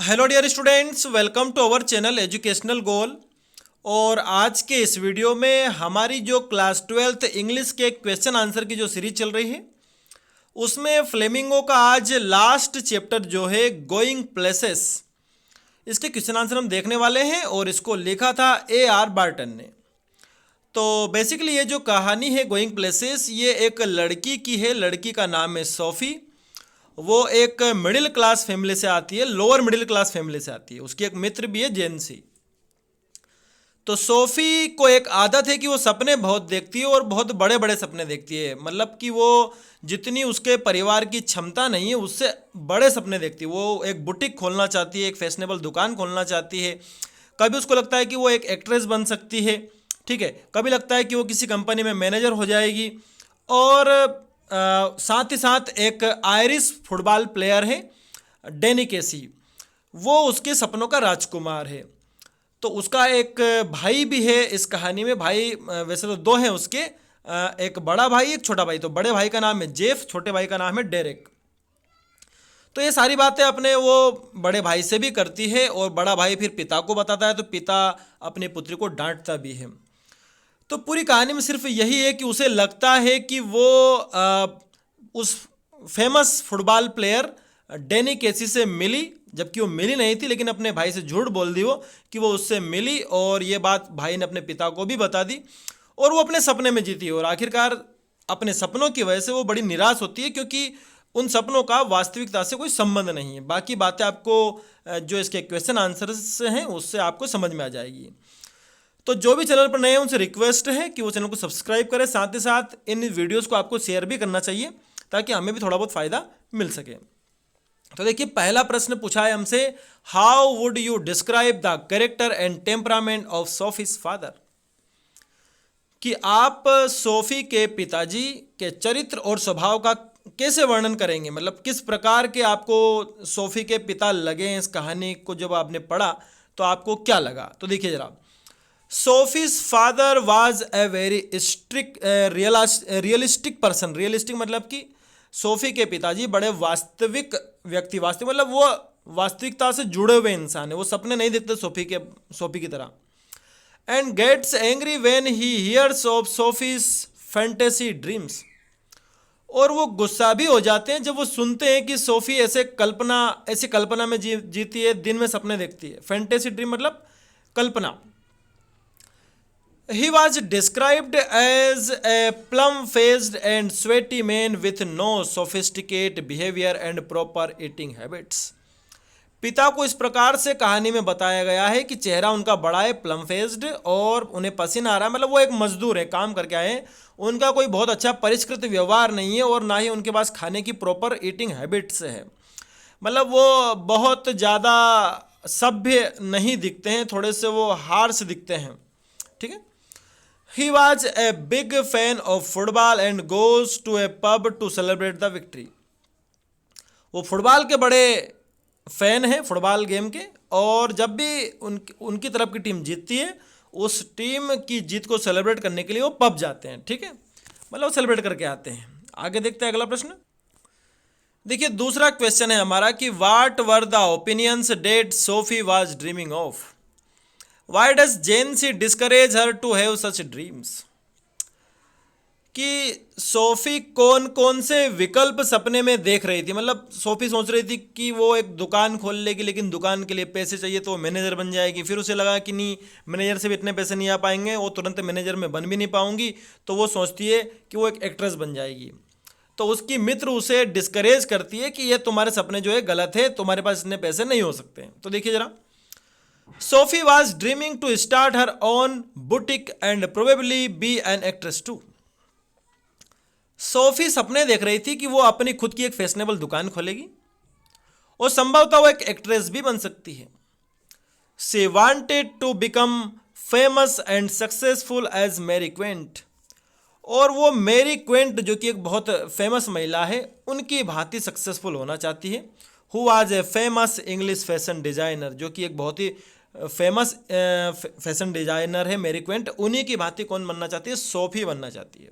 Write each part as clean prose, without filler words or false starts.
Hello dear students, welcome to our channel educational goal. और आज के इस वीडियो में हमारी जो क्लास 12th इंग्लिश के क्वेश्चन आंसर की जो सीरीज चल रही है उसमें फ्लेमिंगो का आज लास्ट चैप्टर जो है गोइंग प्लेसेस, इसके क्वेश्चन आंसर हम देखने वाले हैं। और इसको लिखा था A.R. बार्टन ने। तो बेसिकली ये जो कहानी है गोइंग प्लेसेस, ये एक लड़की की है। लड़की का नाम है सोफ़ी। वो एक मिडिल क्लास फैमिली से आती है, लोअर मिडिल क्लास फैमिली से आती है। उसकी एक मित्र भी है, जेंसी। तो सोफ़ी को एक आदत है कि वो सपने बहुत देखती है और बहुत बड़े बड़े सपने देखती है। मतलब कि वो जितनी उसके परिवार की क्षमता नहीं है उससे बड़े सपने देखती है। वो एक बुटीक खोलना चाहती है, एक फैशनेबल दुकान खोलना चाहती है। कभी उसको लगता है कि वो एक एक्ट्रेस बन सकती है, ठीक है। कभी लगता है कि वो किसी कंपनी में मैनेजर हो जाएगी। और साथ ही साथ एक आयरिश फुटबॉल प्लेयर है, डेनी केसी, वो उसके सपनों का राजकुमार है। तो उसका एक भाई भी है इस कहानी में। भाई वैसे तो दो हैं उसके, एक बड़ा भाई एक छोटा भाई। तो बड़े भाई का नाम है जेफ, छोटे भाई का नाम है डेरेक। तो ये सारी बातें अपने वो बड़े भाई से भी करती है और बड़ा भाई फिर पिता को बताता है, तो पिता अपनी पुत्री को डांटता भी है। तो पूरी कहानी में सिर्फ यही है कि उसे लगता है कि वो उस फेमस फुटबॉल प्लेयर डेनी केसी से मिली, जबकि वो मिली नहीं थी, लेकिन अपने भाई से झूठ बोल दी वो कि वो उससे मिली। और ये बात भाई ने अपने पिता को भी बता दी और वो अपने सपने में जीती। और आखिरकार अपने सपनों की वजह से वो बड़ी निराश होती है, क्योंकि उन सपनों का वास्तविकता से कोई संबंध नहीं है। बाकी बातें आपको जो इसके क्वेश्चन आंसर से हैं उससे आपको समझ में आ जाएगी। तो जो भी चैनल पर नए हैं उनसे रिक्वेस्ट है कि वो चैनल को सब्सक्राइब करें। साथ ही साथ इन वीडियोस को आपको शेयर भी करना चाहिए ताकि हमें भी थोड़ा बहुत फ़ायदा मिल सके। तो देखिए, पहला प्रश्न पूछा है हमसे, how would you describe the character and temperament of Sophie's father. कि आप सोफी के पिताजी के चरित्र और स्वभाव का कैसे वर्णन करेंगे। मतलब किस प्रकार के आपको सोफी के पिता लगे। इस कहानी को जब आपने पढ़ा तो आपको क्या लगा। तो देखिए जरा, Sophie's father was a very strict realistic person. Realistic मतलब कि सोफी के पिताजी बड़े वास्तविक व्यक्ति, वास्तविक मतलब वो वास्तविकता से जुड़े हुए इंसान है। वो सपने नहीं देखते सोफी की तरह। And gets angry when he hears of Sophie's fantasy dreams. और वो गुस्सा भी हो जाते हैं जब वो सुनते हैं कि सोफी ऐसी कल्पना में जीती है, दिन में सपने देखती है। फैंटेसी ड्रीम मतलब कल्पना। He was described as a plum-faced and sweaty man with no sophisticated behavior and proper eating habits. पिता को इस प्रकार से कहानी में बताया गया है कि चेहरा उनका बड़ा है, प्लम फेस्ड, और उन्हें पसीना आ रहा है। मतलब वो एक मजदूर है, काम करके आए हैं। उनका कोई बहुत अच्छा परिष्कृत व्यवहार नहीं है और ना ही उनके पास खाने की प्रॉपर ईटिंग हैबिट्स है। मतलब वो बहुत ज़्यादा सभ्य नहीं दिखते हैं, थोड़े से वो हार्श दिखते हैं, ठीक है। He was a big fan of football and goes to a pub to celebrate the victory. वो फुटबॉल के बड़े फैन हैं, फुटबॉल गेम के। और जब भी उनकी तरफ की टीम जीतती है, उस टीम की जीत को सेलिब्रेट करने के लिए वो पब जाते हैं, ठीक है। मतलब वो सेलिब्रेट करके आते हैं। आगे देखते हैं अगला प्रश्न। देखिए, दूसरा क्वेश्चन है हमारा कि what were the opinions that Sophie was dreaming of. Why does Jancy discourage her to have such dreams? कि सोफी कौन कौन से विकल्प सपने में देख रही थी। मतलब सोफी सोच रही थी कि वो एक दुकान खोल लेगी, लेकिन दुकान के लिए पैसे चाहिए तो वो मैनेजर बन जाएगी। फिर उसे लगा कि नहीं, मैनेजर से भी इतने पैसे नहीं आ पाएंगे, वो तुरंत मैनेजर में बन भी नहीं पाऊंगी। तो वो सोचती है कि वो एक एक्ट्रेस बन जाएगी। तो उसकी मित्र उसे डिस्करेज करती है कि ये तुम्हारे सपने जो है गलत है, तुम्हारे पास इतने पैसे नहीं हो सकते। तो देखिए जरा, Sophie was dreaming to start her own boutique and probably be an actress too. Sophie सपने देख रही थी कि वो अपनी खुद की एक फैशनेबल दुकान खोलेगी और संभवतः वो एक एक्ट्रेस भी बन सकती है। She wanted to become famous and successful as Mary Quant. और वो मेरी क्वेंट, जो कि एक बहुत फेमस महिला है, उनकी भांति सक्सेसफुल होना चाहती है। Who was a famous English fashion designer, जो कि एक बहुत ही फेमस फैशन डिजाइनर है मेरी क्वेंट। उन्हीं की भांति कौन बनना चाहती है? सोफी बनना चाहती है।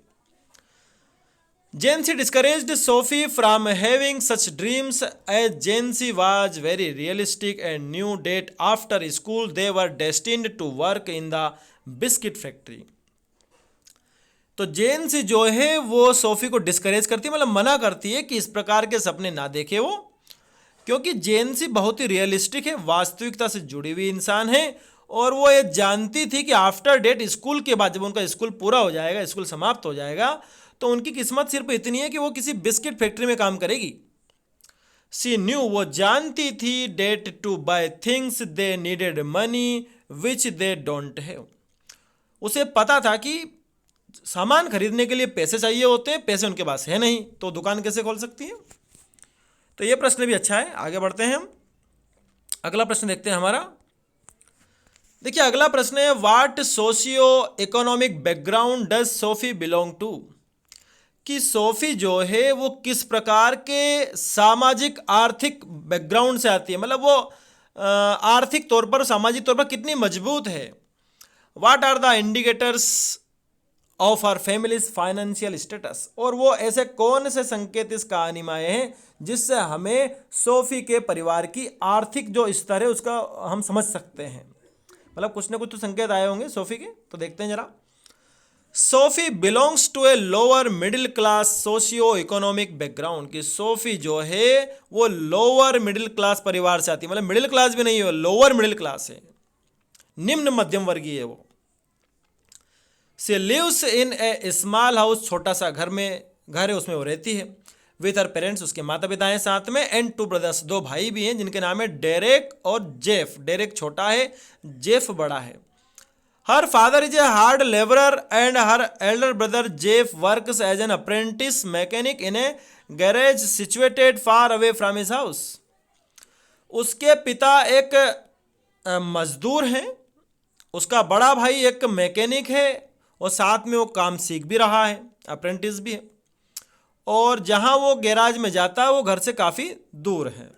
Jansie discouraged Sophie from having such dreams as Jansie was very realistic and knew that after school they were destined to work in the biscuit factory. तो जेनसी जो है वो सोफी को डिस्करेज करती है, मतलब मना करती है कि इस प्रकार के सपने ना देखे वो, क्योंकि जेनसी बहुत ही रियलिस्टिक है, वास्तविकता से जुड़ी हुई इंसान है, और वो ये जानती थी कि आफ्टर डेट स्कूल के बाद जब उनका स्कूल पूरा हो जाएगा, स्कूल समाप्त हो जाएगा, तो उनकी किस्मत सिर्फ इतनी है कि वो किसी बिस्किट फैक्ट्री में काम करेगी। सी न्यू, वो जानती थी, that to buy things they needed money which they don't have. उसे पता था कि सामान खरीदने के लिए पैसे चाहिए होते हैं, पैसे उनके पास है नहीं, तो दुकान कैसे खोल सकती है। तो ये प्रश्न भी अच्छा है, आगे बढ़ते हैं हम। अगला प्रश्न देखते हैं हमारा। देखिए अगला प्रश्न है, what socio economic background does Sophie belong to. कि सोफी जो है वो किस प्रकार के सामाजिक आर्थिक बैकग्राउंड से आती है, मतलब वो आर्थिक तौर पर, सामाजिक तौर पर कितनी मजबूत है। What are the indicators of our family's financial status, और वो ऐसे कौन से संकेत इस कहानी में आए हैं जिससे हमें सोफी के परिवार की आर्थिक जो स्तर है उसका हम समझ सकते हैं। मतलब कुछ ना कुछ तो संकेत आए होंगे सोफी के, तो देखते हैं जरा। Sophie belongs to a lower middle class socio economic background. कि सोफी जो है वो लोअर मिडिल क्लास परिवार से आती है, मतलब मिडिल क्लास भी नहीं है, लोअर मिडिल क्लास है, निम्न मध्यम वर्गीय है वो। She lives in a small house, छोटा सा घर है, उसमें वो रहती है। विथ हर पेरेंट्स, उसके माता पिता हैं साथ में, एंड टू ब्रदर्स, दो भाई भी हैं जिनके नाम है डेरेक और जेफ। डेरेक छोटा है, जेफ बड़ा है। Her father is a hard labourer and her elder brother Jeff works as an apprentice mechanic in a garage situated far away from his house. उसके पिता एक मजदूर हैं, उसका बड़ा भाई एक मैकेनिक है, और साथ में वो काम सीख भी रहा है, अप्रेंटिस भी है, और जहां वो गैराज में जाता है वो घर से काफ़ी दूर है।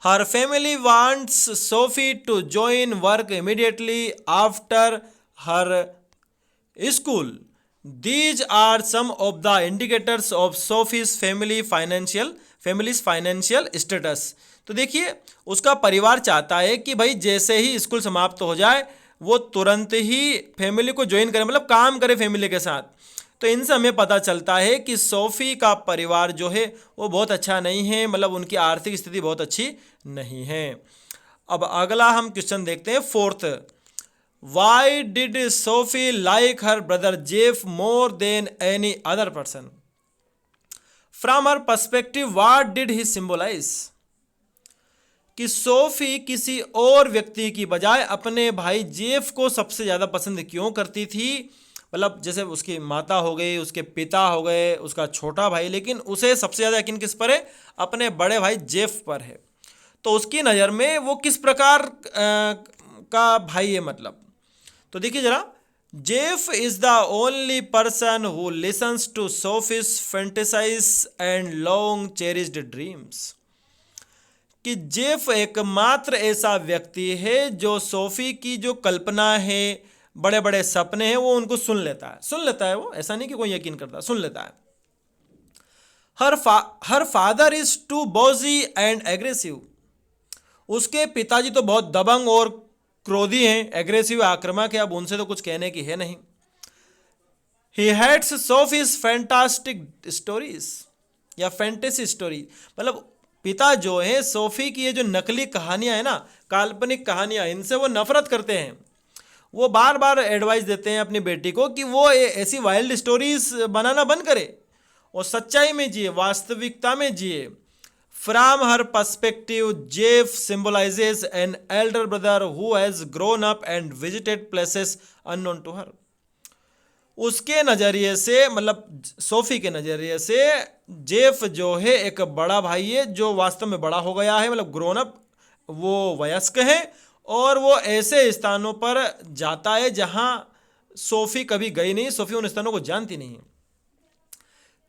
Her family wants Sophie to join work immediately after her school. These are some of the indicators of Sophie's family's financial status. तो देखिए उसका परिवार चाहता है कि भाई जैसे ही स्कूल समाप्त हो जाए वो तुरंत ही फैमिली को ज्वाइन करे, मतलब काम करे फैमिली के साथ। तो इनसे हमें पता चलता है कि सोफी का परिवार जो है वो बहुत अच्छा नहीं है, मतलब उनकी आर्थिक स्थिति बहुत अच्छी नहीं है। अब अगला हम क्वेश्चन देखते हैं, fourth. Why did Sophie like her brother Jeff more than any other person. From her perspective what did he symbolise. कि सोफी किसी और व्यक्ति की बजाय अपने भाई जेफ को सबसे ज़्यादा पसंद क्यों करती थी। मतलब जैसे उसकी माता हो गई, उसके पिता हो गए, उसका छोटा भाई, लेकिन उसे सबसे ज़्यादा यकीन किस पर है, अपने बड़े भाई जेफ पर है। तो उसकी नज़र में वो किस प्रकार का भाई है मतलब। तो देखिए जरा, Jeff is the only person who listens to Sophie's fantasize and long cherished dreams. कि जेफ एकमात्र ऐसा व्यक्ति है जो सोफी की जो कल्पना है, बड़े बड़े सपने हैं, वो उनको सुन लेता है वो, ऐसा नहीं कि कोई यकीन करता, सुन लेता है। Her father is too bossy and aggressive. उसके पिताजी तो बहुत दबंग और क्रोधी हैं, एग्रेसिव, आक्रामक है, अब उनसे तो कुछ कहने की है नहीं। He hates Sophie's fantastic stories या फैंटेसी स्टोरी। मतलब पिता जो है सोफी की ये जो नकली कहानियां है ना, काल्पनिक कहानियां, इनसे वो नफरत करते हैं। वो बार बार एडवाइस देते हैं अपनी बेटी को कि वो ऐसी वाइल्ड स्टोरीज बनाना बंद करे और सच्चाई में जिए, वास्तविकता में जिए। From her perspective Jeff symbolises an elder brother who has grown up and visited places unknown to her. उसके नज़रिए से, मतलब सोफी के नज़रिए से, जेफ जो है एक बड़ा भाई है जो वास्तव में बड़ा हो गया है, मतलब ग्रोन अप, वो वयस्क है, और वो ऐसे स्थानों पर जाता है जहां सोफी कभी गई नहीं, सोफी उन स्थानों को जानती नहीं।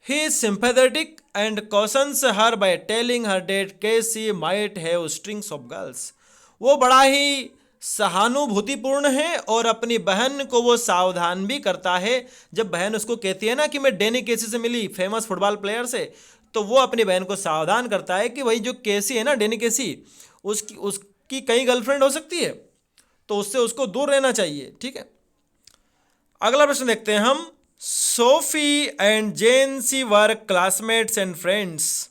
He is sympathetic and cautions her by telling her that के she might have strings of girls. वो बड़ा ही सहानुभूतिपूर्ण है और अपनी बहन को वो सावधान भी करता है। जब बहन उसको कहती है ना कि मैं डैनी केसी से मिली, फेमस फुटबॉल प्लेयर से, तो वो अपनी बहन को सावधान करता है कि भाई जो केसी है ना, डैनी केसी, उसकी कई गर्लफ्रेंड हो सकती है, तो उससे उसको दूर रहना चाहिए। ठीक है, अगला प्रश्न देखते हैं हम। Sophie and Jansie were classmates and friends,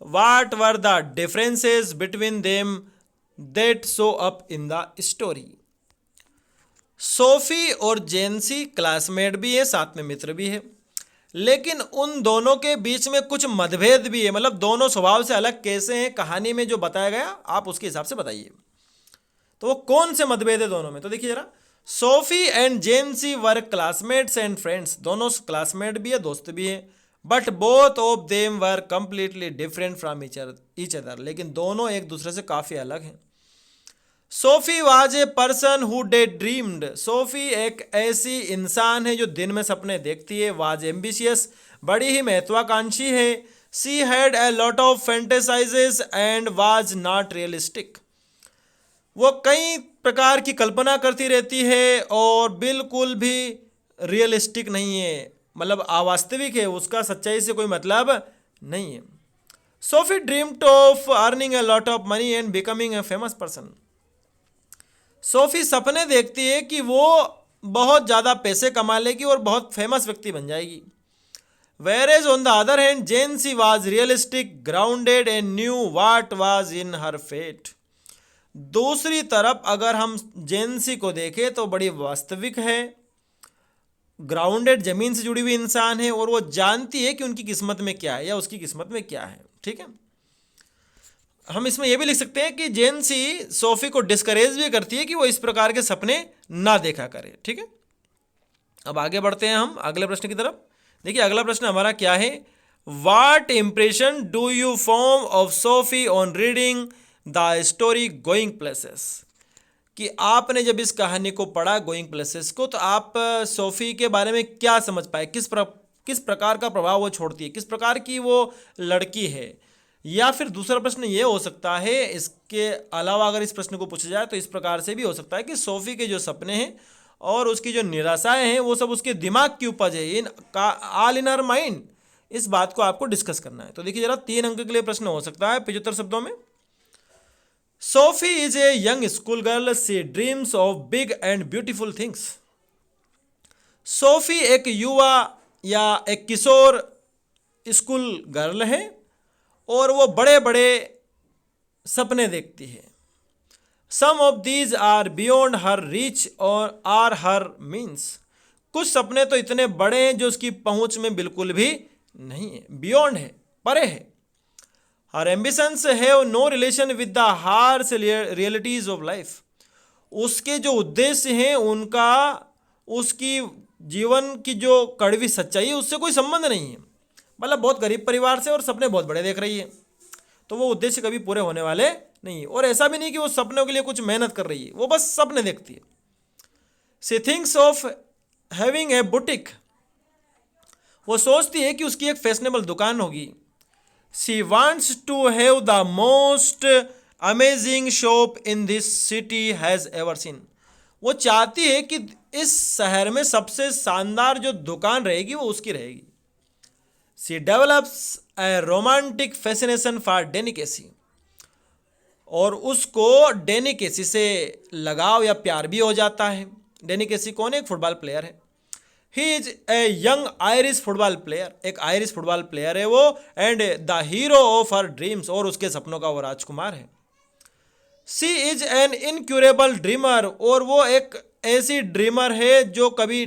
what were the differences between them that show up in the story. Sophie और जेनसी क्लासमेट भी है, साथ में मित्र भी है, लेकिन उन दोनों के बीच में कुछ मतभेद भी है। मतलब दोनों स्वभाव से अलग कैसे हैं, कहानी में जो बताया गया आप उसके हिसाब से बताइए। तो वो कौन से मतभेद है दोनों में, तो देखिए जरा। Sophie and Jansie were classmates and friends, दोनों क्लासमेट भी है, दोस्त भी है। But both of them were completely different from each other, लेकिन दोनों एक दूसरे से काफ़ी अलग हैं। Sophie was a person who daydreamed, Sophie एक ऐसी इंसान है जो दिन में सपने देखती है। वाज एम्बिशियस, बड़ी ही महत्वाकांक्षी है। She had a lot of fantasizes and was not realistic, वो कई प्रकार की कल्पना करती रहती है और बिल्कुल भी रियलिस्टिक नहीं है, मतलब अवास्तविक है, उसका सच्चाई से कोई मतलब नहीं है। Sophie dreamed of earning a lot of money and becoming a famous person, Sophie सपने देखती है कि वो बहुत ज़्यादा पैसे कमा लेगी और बहुत फेमस व्यक्ति बन जाएगी। Whereas on the other hand Jansie was realistic, grounded and knew what was in her fate, दूसरी तरफ अगर हम जेनसी को देखें तो बड़ी वास्तविक है, ग्राउंडेड, जमीन से जुड़ी हुई इंसान है और वो जानती है कि उनकी किस्मत में क्या है या उसकी किस्मत में क्या है। ठीक है, हम इसमें यह भी लिख सकते हैं कि जेनसी सोफी को डिस्करेज भी करती है कि वो इस प्रकार के सपने ना देखा करे। ठीक है, अब आगे बढ़ते हैं हम अगले प्रश्न की तरफ। देखिए अगला प्रश्न हमारा क्या है। What impression do you form of Sophie on reading the story going places, कि आपने जब इस कहानी को पढ़ा गोइंग प्लेसेस को, तो आप सोफी के बारे में क्या समझ पाए, किस प्रकार का प्रभाव वो छोड़ती है, किस प्रकार की वो लड़की है। या फिर दूसरा प्रश्न ये हो सकता है, इसके अलावा अगर इस प्रश्न को पूछा जाए तो इस प्रकार से भी हो सकता है कि सोफी के जो सपने हैं और उसकी जो निराशाएं हैं वो सब उसके दिमाग की उपज है, इन का ऑल इन हर माइंड। इस बात को आपको डिस्कस करना है। तो देखिए जरा 3 अंक के लिए प्रश्न हो सकता है 75 शब्दों में। Sophie is a young school girl, she dreams of big and beautiful things. Sophie एक युवा या एक किशोर स्कूल गर्ल है और वो बड़े बड़े सपने देखती है। Some of these are beyond her reach और आर हर मीन्स, कुछ सपने तो इतने बड़े हैं जो उसकी पहुंच में बिल्कुल भी नहीं है, बियॉन्ड है, परे है। Her ambitions have no relation with the harsh realities of life, उसके जो उद्देश्य हैं उनका उसकी जीवन की जो कड़वी सच्चाई है उससे कोई संबंध नहीं है। मतलब बहुत गरीब परिवार से और सपने बहुत बड़े देख रही है, तो वो उद्देश्य कभी पूरे होने वाले नहीं है। और ऐसा भी नहीं कि वो सपनों के लिए कुछ मेहनत कर रही है, वो बस सपने देखती है। She thinks of having a boutique, वो सोचती है कि उसकी एक फैशनेबल दुकान होगी। She wants to have the most amazing shop in this city has ever seen, वो चाहती है कि इस शहर में सबसे शानदार जो दुकान रहेगी वो उसकी रहेगी। She develops a romantic fascination for Danny Casey, और उसको डैनी केसी से लगाव या प्यार भी हो जाता है। डैनी केसी कौन है? एक फुटबॉल प्लेयर है। He is a young Irish football player, एक आयरिश फुटबॉल प्लेयर है वो, and the hero of her dreams, और उसके सपनों का वो राजकुमार है। सी इज एन इनक्यूरेबल ड्रीमर, और वो एक ऐसी ड्रीमर है जो कभी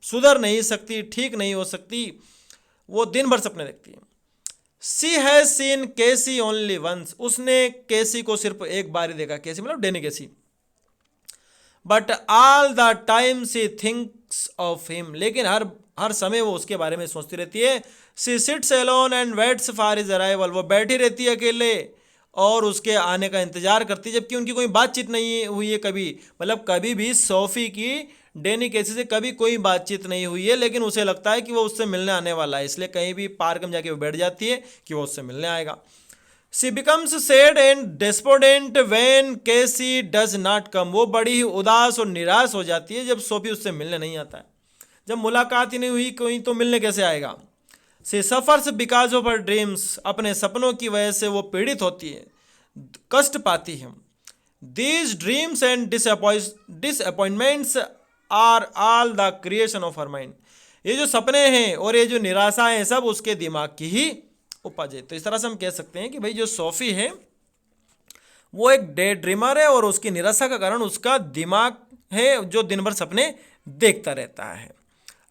सुधर नहीं सकती, ठीक नहीं हो सकती, वो दिन भर सपने देखती है। She has seen Casey only once, उसने केसी को सिर्फ एक बार ही देखा, केसी मतलब Danny Casey. But all the time she thinks of him, लेकिन हर समय वो उसके बारे में सोचती रहती है। She sits alone and waits for his arrival, वो बैठी रहती है अकेले और उसके आने का इंतजार करती है, जबकि उनकी कोई बातचीत नहीं हुई है कभी। मतलब कभी भी सोफी की डैनी केसी से कभी कोई बातचीत नहीं हुई है, लेकिन उसे लगता है कि वो उससे मिलने आने वाला है, इसलिए कहीं भी पार्क में जाके वो बैठ जाती है कि वो उससे मिलने आएगा। She becomes sad and despondent when Casey does not come. वो बड़ी ही उदास और निराश हो जाती है जब सोफी उससे मिलने नहीं आता है। जब मुलाकात ही नहीं हुई कोई तो मिलने कैसे आएगा। She suffers because of her dreams. अपने सपनों की वजह से वो पीड़ित होती है, कष्ट पाती है। These dreams and disappointments are all the creation of her mind. ये जो सपने हैं और ये जो निराशा है सब उसके दिमाग की ही उपज है। तो इस तरह से हम कह सकते हैं कि भाई जो सोफी है वो एक डे ड्रीमर है और उसकी निराशा का कारण उसका दिमाग है जो दिन भर सपने देखता रहता है।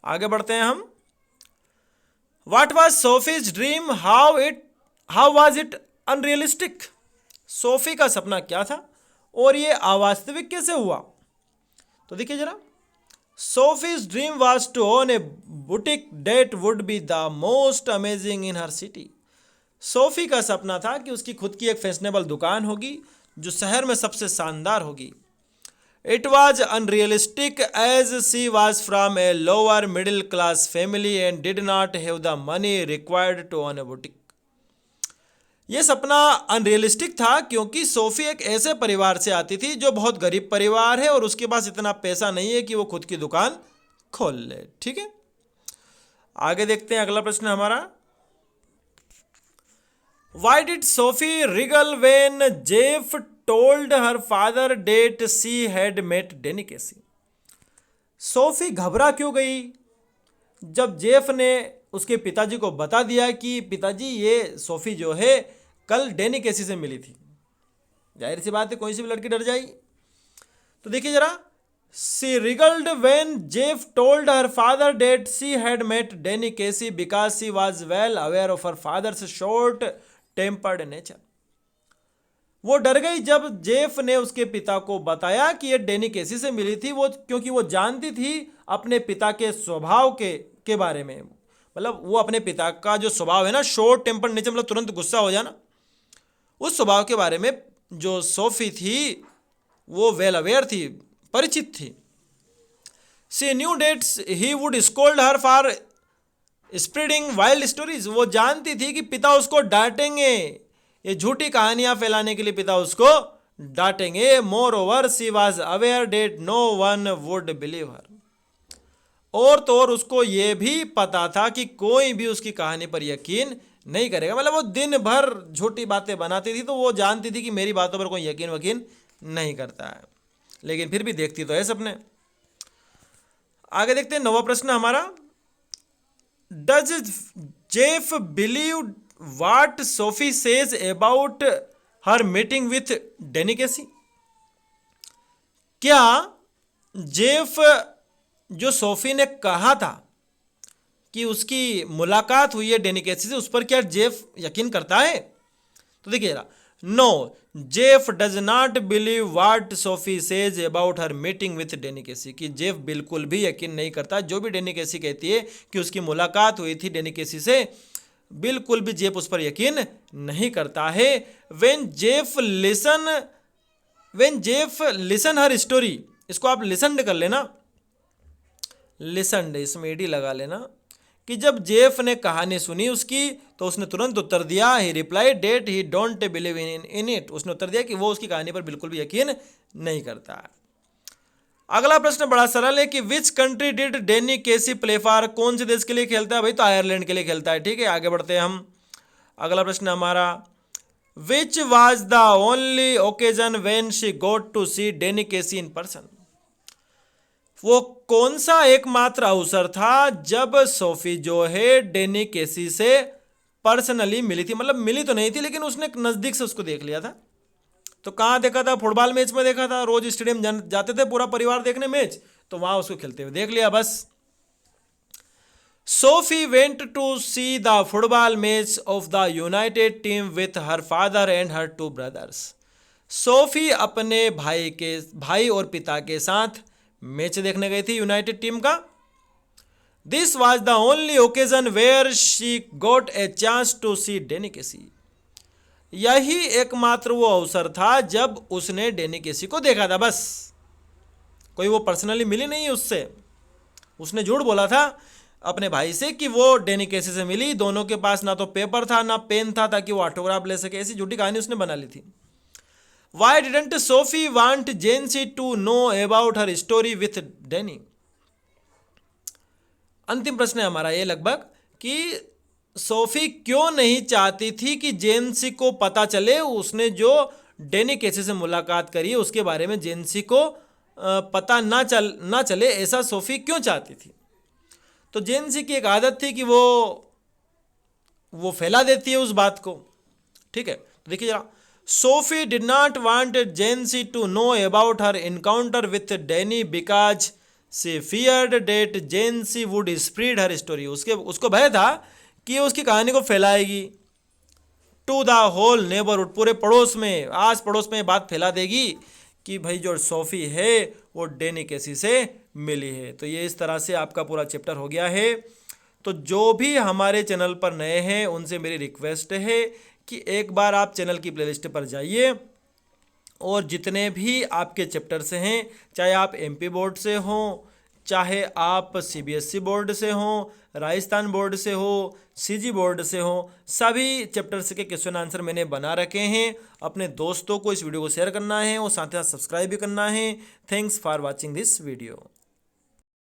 आगे बढ़ते हैं हम। What was Sophie's dream? How was it unrealistic? Sophie का सपना क्या था और ये अवास्तविक कैसे हुआ? तो देखिए जरा। Sophie's dream was to own a boutique that would be the most amazing in her city. Sophie का सपना था कि उसकी खुद की एक फैशनेबल दुकान होगी जो शहर में सबसे शानदार होगी। It was unrealistic as she was from a lower middle class family and did not have the money required to own a boutique. ये सपना अनरियलिस्टिक था क्योंकि सोफी एक ऐसे परिवार से आती थी जो बहुत गरीब परिवार है और उसके पास इतना पैसा नहीं है कि वो खुद की दुकान खोल ले। ठीक है, आगे देखते हैं अगला प्रश्न हमारा। Why did Sophie wriggle when Jeff told her father that she had met Danny Casey? Sophie घबरा क्यों गई जब जेफ ने उसके पिताजी को बता दिया कि पिताजी ये सोफी जो है कल डैनी केसी से मिली थी। जाहिर सी बात है कोई सी भी लड़की डर जाएगी। तो देखिए जरा। She wriggled when Jeff told her father that she had met Danny Casey because she was well aware of her father's short tempered nature. वो डर गई जब जेफ ने उसके पिता को बताया कि ये डैनी केसी से मिली थी, वो क्योंकि वो जानती थी अपने पिता के स्वभाव के बारे में। मतलब वो अपने पिता का जो स्वभाव है ना, शॉर्ट टेम्पर्ड नेचर, मतलब तुरंत गुस्सा हो जाना, उस स्वभाव के बारे में जो सोफी थी वो वेल अवेयर थी, परिचित थी। She knew that he would scold her for spreading wild stories. वो जानती थी कि पिता उसको डांटेंगे, ये झूठी कहानियां फैलाने के लिए पिता उसको डांटेंगे। Moreover she was aware that no one would believe her. और तो और उसको ये भी पता था कि कोई भी उसकी कहानी पर यकीन नहीं करेगा। मतलब वो दिन भर झूठी बातें बनाती थी तो वो जानती थी कि मेरी बातों पर कोई यकीन वकीन नहीं करता है, लेकिन फिर भी देखती तो है सपने। आगे देखते हैं 9वां प्रश्न हमारा। Does Jeff believe what Sophie says about her meeting with Danny Casey? क्या जेफ जो सोफी ने कहा था कि उसकी मुलाकात हुई है डैनी केसी से, उस पर क्या जेफ यकीन करता है? तो देखिए, no Jeff does not believe what Sophie says about her meeting with Danny Casey. कि जेफ बिल्कुल भी यकीन नहीं करता जो भी डैनी केसी कहती है कि उसकी मुलाकात हुई थी डैनी केसी से, बिल्कुल भी जेफ उस पर यकीन नहीं करता है। When Jeff listen her story, इसको आप लिसनड कर लेना, लिसनड इसमें एडी लगा लेना, कि जब जेफ ने कहानी सुनी उसकी तो उसने तुरंत उत्तर दिया, he replied that he don't believe in it. उसने उत्तर दिया कि वो उसकी कहानी पर बिल्कुल भी यकीन नहीं करता है। अगला प्रश्न बड़ा सरल है कि which country did Danny Casey play for? कौन से देश के लिए खेलता है? भाई तो आयरलैंड के लिए खेलता है। ठीक है, आगे बढ़ते हैं हम। अगला प्रश्न हमारा, which was the only occasion when she got to see Danny Casey in person? वो कौन सा एकमात्र अवसर था जब सोफी जो है डैनी केसी से पर्सनली मिली थी? मतलब मिली तो नहीं थी लेकिन उसने नजदीक से उसको देख लिया था। तो कहाँ देखा था? फुटबॉल मैच में देखा था, रोज स्टेडियम जाते थे पूरा परिवार देखने मैच, तो वहां उसको खेलते हुए देख लिया बस। Sophie went to see the football match of the United team with her father and her 2 brothers. Sophie अपने भाई और पिता के साथ मैच देखने गई थी यूनाइटेड टीम का। This was the only occasion where she got a chance to see Danny Casey. यही एकमात्र वो अवसर था जब उसने डैनी केसी को देखा था बस। कोई वो पर्सनली मिली नहीं उससे, उसने झूठ बोला था। अपने भाई से कि वो डैनी कैसी से मिली, दोनों के पास ना तो पेपर था ना पेन था ताकि वो ऑटोग्राफ ले सके, ऐसी झूठी कहानी उसने बना ली थी। Why didn't Sophie want Jancy to know about her story with Danny. अंतिम प्रश्न है हमारा ये लगभग कि सोफी क्यों नहीं चाहती थी कि जेंसी को पता चले उसने जो डैनी कैसे से मुलाकात करी है उसके बारे में जेंसी को पता ना चले, ऐसा सोफी क्यों चाहती थी। तो जेंसी की एक आदत थी कि वो फैला देती है उस बात को। ठीक है, तो देखिए जरा, Sophie did not want Jancy to know about her encounter with Danny because she feared that Jancy would spread her story. उसको भय था कि उसकी कहानी को फैलाएगी टू द होल नेबरहुड, पूरे पड़ोस में, आस पड़ोस में बात फैला देगी कि भाई जो सोफी है वो डैनी कैसी से मिली है। तो ये इस तरह से आपका पूरा चैप्टर हो गया है। तो जो भी हमारे चैनल पर नए हैं उनसे मेरी रिक्वेस्ट है कि एक बार आप चैनल की प्लेलिस्ट पर जाइए और जितने भी आपके चैप्टर्स हैं, चाहे आप एमपी बोर्ड से हों, चाहे आप सीबीएसई बोर्ड से हों, राजस्थान बोर्ड से हो, सीजी बोर्ड से हो, सभी चैप्टर्स के क्वेश्चन आंसर मैंने बना रखे हैं। अपने दोस्तों को इस वीडियो को शेयर करना है और साथ ही साथ सब्सक्राइब भी करना है। Thanks for watching this video.